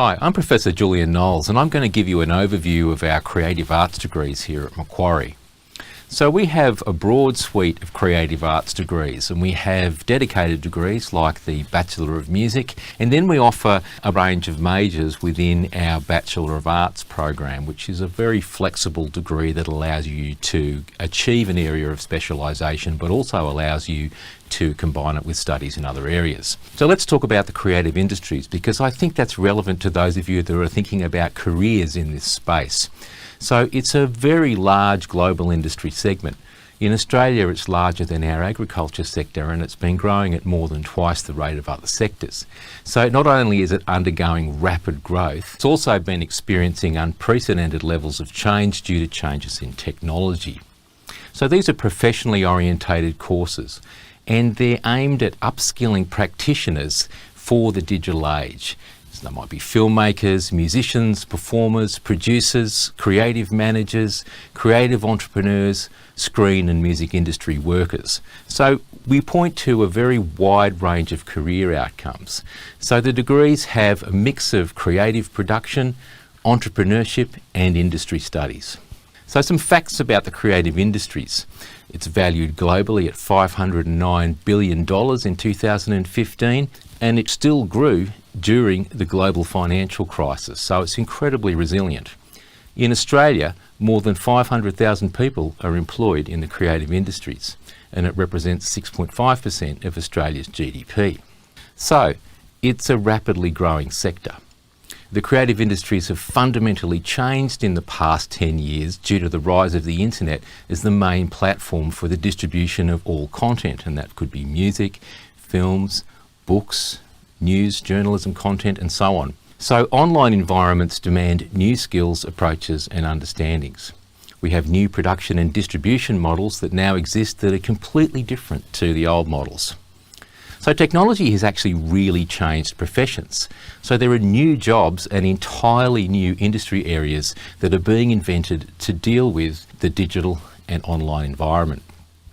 Hi, I'm Professor Julian Knowles and I'm going to give you an overview of our creative arts degrees here at Macquarie. So we have a broad suite of creative arts degrees, and we have dedicated degrees like the Bachelor of Music, and then we offer a range of majors within our Bachelor of Arts program, which is a very flexible degree that allows you to achieve an area of specialisation but also allows you to combine it with studies in other areas. So let's talk about the creative industries, because I think that's relevant to those of you that are thinking about careers in this space. So it's a very large global industry segment. In Australia, it's larger than our agriculture sector, and it's been growing at more than twice the rate of other sectors. So not only is it undergoing rapid growth, it's also been experiencing unprecedented levels of change due to changes in technology. So these are professionally orientated courses, and they're aimed at upskilling practitioners for the digital age. So they might be filmmakers, musicians, performers, producers, creative managers, creative entrepreneurs, screen and music industry workers. So we point to a very wide range of career outcomes. So the degrees have a mix of creative production, entrepreneurship and industry studies. So some facts about the creative industries. It's valued globally at $509 billion in 2015, and it still grew during the global financial crisis, so it's incredibly resilient. In Australia, more than 500,000 people are employed in the creative industries, and it represents 6.5% of Australia's GDP. So it's a rapidly growing sector. The creative industries have fundamentally changed in the past 10 years due to the rise of the internet as the main platform for the distribution of all content, and that could be music, films, books, news, journalism content and so on. So online environments demand new skills, approaches and understandings. We have new production and distribution models that now exist that are completely different to the old models. So technology has actually really changed professions. So there are new jobs and entirely new industry areas that are being invented to deal with the digital and online environment.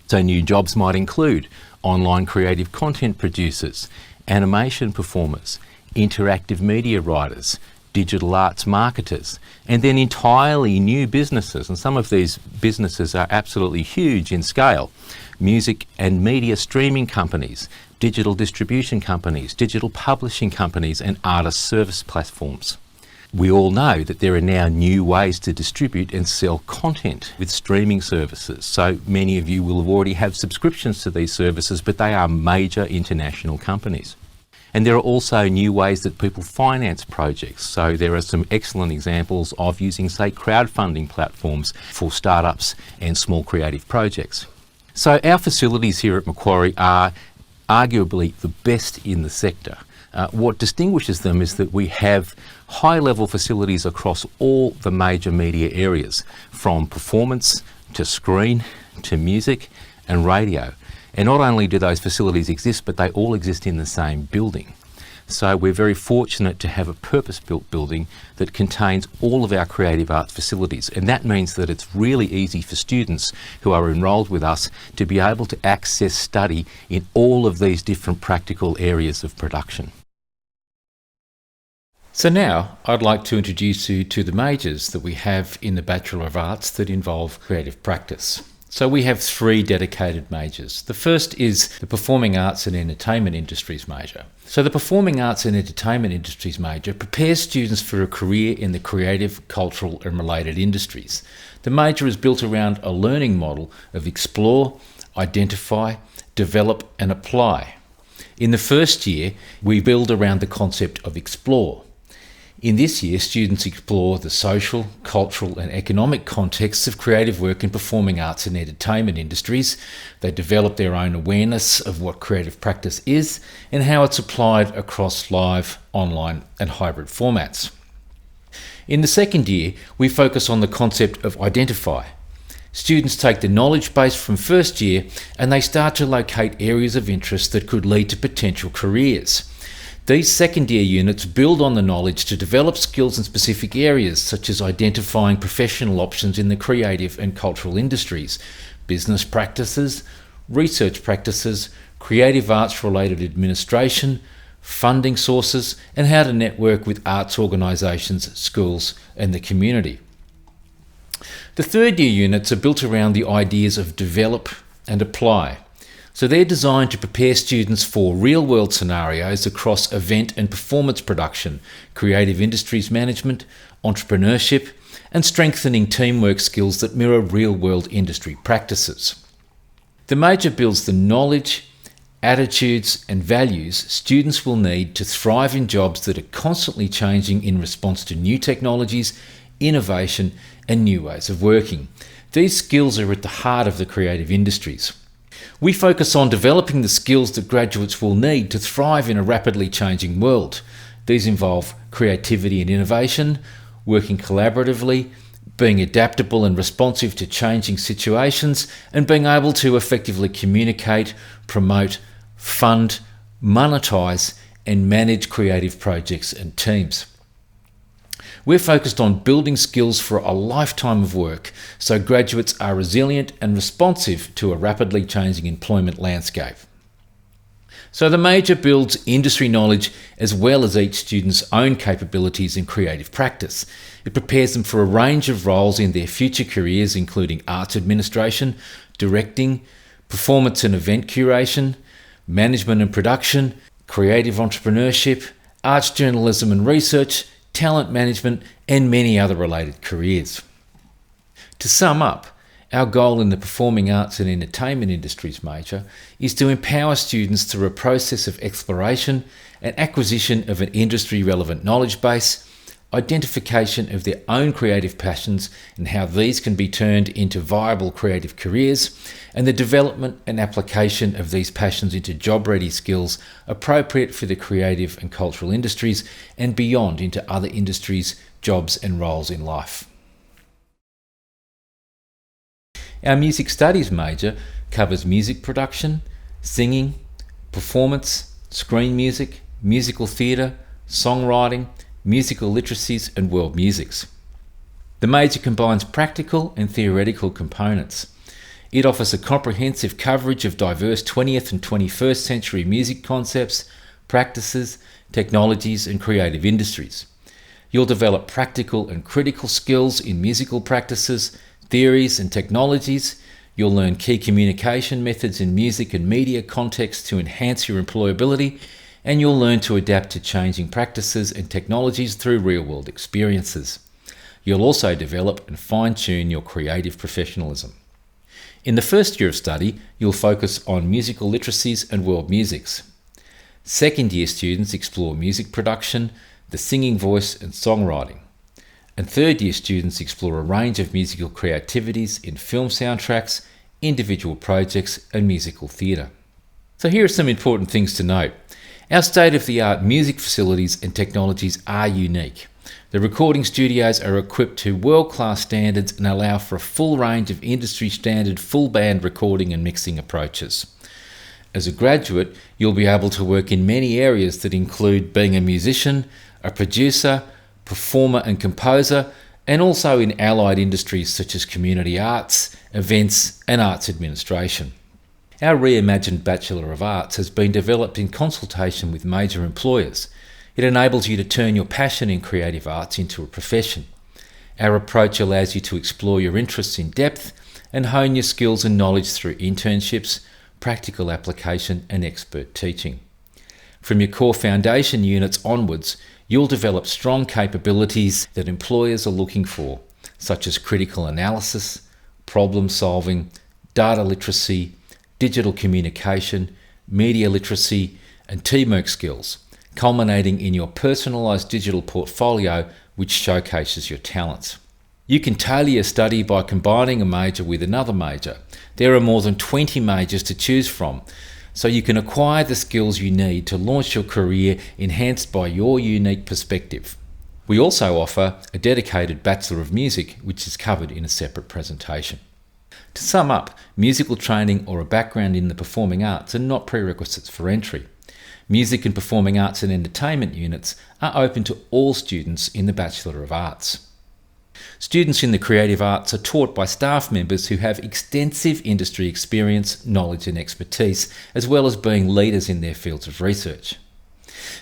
So new jobs might include online creative content producers, animation performers, interactive media writers, digital arts marketers, and then entirely new businesses, and some of these businesses are absolutely huge in scale. Music and media streaming companies, digital distribution companies, digital publishing companies and artist service platforms. We all know that there are now new ways to distribute and sell content with streaming services. So many of you will already have subscriptions to these services, but they are major international companies. And there are also new ways that people finance projects. So there are some excellent examples of using, say, crowdfunding platforms for startups and small creative projects. So our facilities here at Macquarie are arguably the best in the sector. What distinguishes them is that we have high-level facilities across all the major media areas, from performance to screen to music and radio. And not only do those facilities exist, but they all exist in the same building. So we're very fortunate to have a purpose-built building that contains all of our creative arts facilities. And that means that it's really easy for students who are enrolled with us to be able to access study in all of these different practical areas of production. So now I'd like to introduce you to the majors that we have in the Bachelor of Arts that involve creative practice. So we have three dedicated majors. The first is the Performing Arts and Entertainment Industries major. So the Performing Arts and Entertainment Industries major prepares students for a career in the creative, cultural and related industries. The major is built around a learning model of explore, identify, develop and apply. In the first year, we build around the concept of explore. In this year, students explore the social, cultural and economic contexts of creative work in performing arts and entertainment industries. They develop their own awareness of what creative practice is and how it's applied across live, online and hybrid formats. In the second year, we focus on the concept of identify. Students take the knowledge base from first year and they start to locate areas of interest that could lead to potential careers. These second year units build on the knowledge to develop skills in specific areas, such as identifying professional options in the creative and cultural industries, business practices, research practices, creative arts related administration, funding sources, and how to network with arts organisations, schools, and the community. The third year units are built around the ideas of develop and apply. So they're designed to prepare students for real-world scenarios across event and performance production, creative industries management, entrepreneurship, and strengthening teamwork skills that mirror real-world industry practices. The major builds the knowledge, attitudes, and values students will need to thrive in jobs that are constantly changing in response to new technologies, innovation, and new ways of working. These skills are at the heart of the creative industries. We focus on developing the skills that graduates will need to thrive in a rapidly changing world. These involve creativity and innovation, working collaboratively, being adaptable and responsive to changing situations, and being able to effectively communicate, promote, fund, monetize, and manage creative projects and teams. We're focused on building skills for a lifetime of work so graduates are resilient and responsive to a rapidly changing employment landscape. So the major builds industry knowledge as well as each student's own capabilities in creative practice. It prepares them for a range of roles in their future careers, including arts administration, directing, performance and event curation, management and production, creative entrepreneurship, arts journalism and research, talent management, and many other related careers. To sum up, our goal in the Performing Arts and Entertainment Industries major is to empower students through a process of exploration and acquisition of an industry-relevant knowledge base, identification of their own creative passions and how these can be turned into viable creative careers, and the development and application of these passions into job-ready skills appropriate for the creative and cultural industries and beyond into other industries, jobs and roles in life. Our Music Studies major covers music production, singing, performance, screen music, musical theatre, songwriting, musical literacies and world musics. The major combines practical and theoretical components. It offers a comprehensive coverage of diverse 20th and 21st century music concepts, practices, technologies and creative industries. You'll develop practical and critical skills in musical practices, theories and technologies. You'll learn key communication methods in music and media contexts to enhance your employability, and you'll learn to adapt to changing practices and technologies through real-world experiences. You'll also develop and fine-tune your creative professionalism. In the first year of study, you'll focus on musical literacies and world musics. Second year students explore music production, the singing voice and songwriting. And third year students explore a range of musical creativities in film soundtracks, individual projects and musical theatre. So here are some important things to note. Our state-of-the-art music facilities and technologies are unique. The recording studios are equipped to world-class standards and allow for a full range of industry-standard full-band recording and mixing approaches. As a graduate, you'll be able to work in many areas that include being a musician, a producer, performer and composer, and also in allied industries such as community arts, events, and arts administration. Our reimagined Bachelor of Arts has been developed in consultation with major employers. It enables you to turn your passion in creative arts into a profession. Our approach allows you to explore your interests in depth and hone your skills and knowledge through internships, practical application, and expert teaching. From your core foundation units onwards, you'll develop strong capabilities that employers are looking for, such as critical analysis, problem solving, data literacy, digital communication, media literacy, and teamwork skills, culminating in your personalised digital portfolio which showcases your talents. You can tailor your study by combining a major with another major. There are more than 20 majors to choose from, so you can acquire the skills you need to launch your career enhanced by your unique perspective. We also offer a dedicated Bachelor of Music, which is covered in a separate presentation. To sum up, musical training or a background in the performing arts are not prerequisites for entry. Music and performing arts and entertainment units are open to all students in the Bachelor of Arts. Students in the creative arts are taught by staff members who have extensive industry experience, knowledge and expertise, as well as being leaders in their fields of research.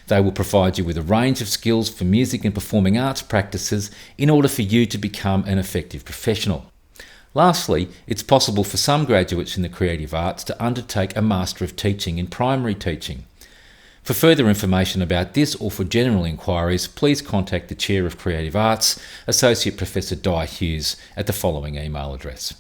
They will provide you with a range of skills for music and performing arts practices in order for you to become an effective professional. Lastly, it's possible for some graduates in the creative arts to undertake a Master of Teaching in primary teaching. For further information about this or for general inquiries, please contact the Chair of Creative Arts, Associate Professor Di Hughes, at the following email address.